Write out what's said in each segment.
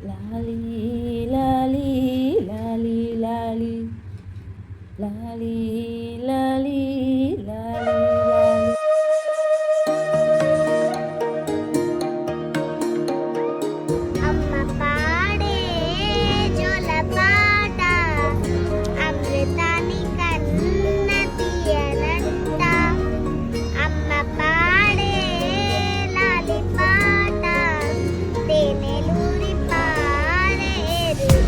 లాలీ లాలీ లాలీ లాలీ లాలీ లాలీ లాలీ లాలీ. అమ్మ పాడే జోల పాట అమృతాని కన్న తీయనంట. అమ్మ పాడే లాలి పాట తేనెలూరి పారేరులంట.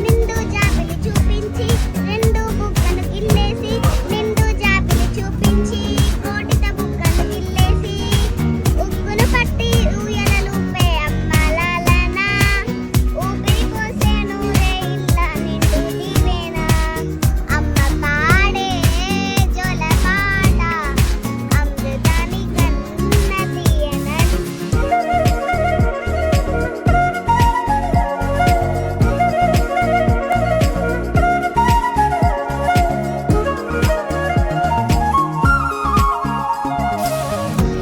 నిండు జాబిలి చూపించి రెండు బుగ్గలు గిల్లేసి, నిండు జాబిలి చూపించి కోటిత బుగ్గలు గిల్లేసి, ఉగ్గును పట్టి ఊయలలుపే అమ్మ లాలన. ఊపిరి పోసేను రే ఇల్ల నిండు నీవేనా. అమ్మ పాడే జోల పాట అమృతాని కన్న తీయనంట.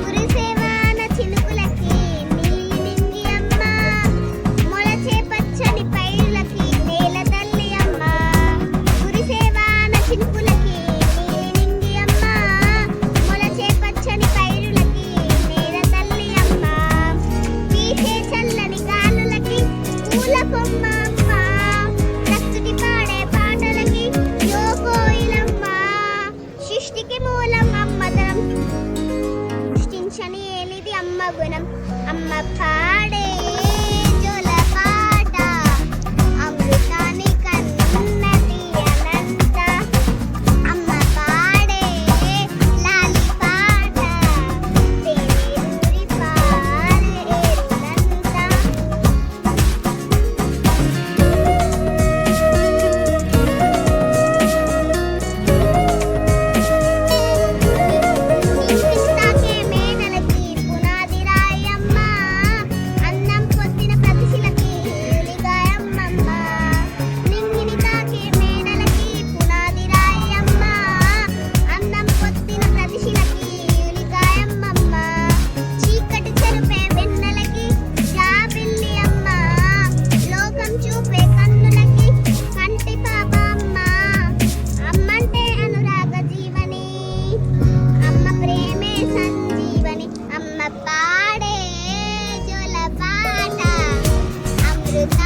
కురిసేవాన చినుకులకి నీలి నింగి అమ్మ, మొలచే పచ్చని పైరులకి నేల తల్లి అమ్మ. కురిసేవాన చినుకులకి నీలి నింగి అమ్మ, మొలచే పచ్చని పైరులకి నేల తల్లి అమ్మ. వీచే చల్లని గాలులకి పూల కొమ్మ అమ్మ, ప్రకృతి పాడే పాటలకి యో కోయిలమ్మ. సృష్టికి మూలం అమ్మదనం, సృష్టించని ఏలిది అమ్మ గుణం. అమ్మ పాడే జోల పాట అమృతాని కన్న తీయనంట. అమ్మ పాడే లాలి పాట తేనెలూరి పారేరులంట. ఇంటిస్తాకే మేనలకి పునాది రాయమ్మ, అన్నం పొత్తిన ప్రతిశిలకి ఉలిగాయమ్మమ్మ. నింగిని తాకే మేనలకి పునాది రాయమ్మ, అన్నం పొత్తిన ప్రతిశిలకి ఉలిగాయమ్మమ్మ. చీకటి చెరుపే వెన్నెలకి జాబిల్లి అమ్మ, లోకం చూపే కన్నులకి కంటి పాప అమ్మ. అమ్మంటే అనురాగ జీవని, అమ్మ ప్రేమే సంజీవని. అమ్మ పాడే జోల పాట అమృత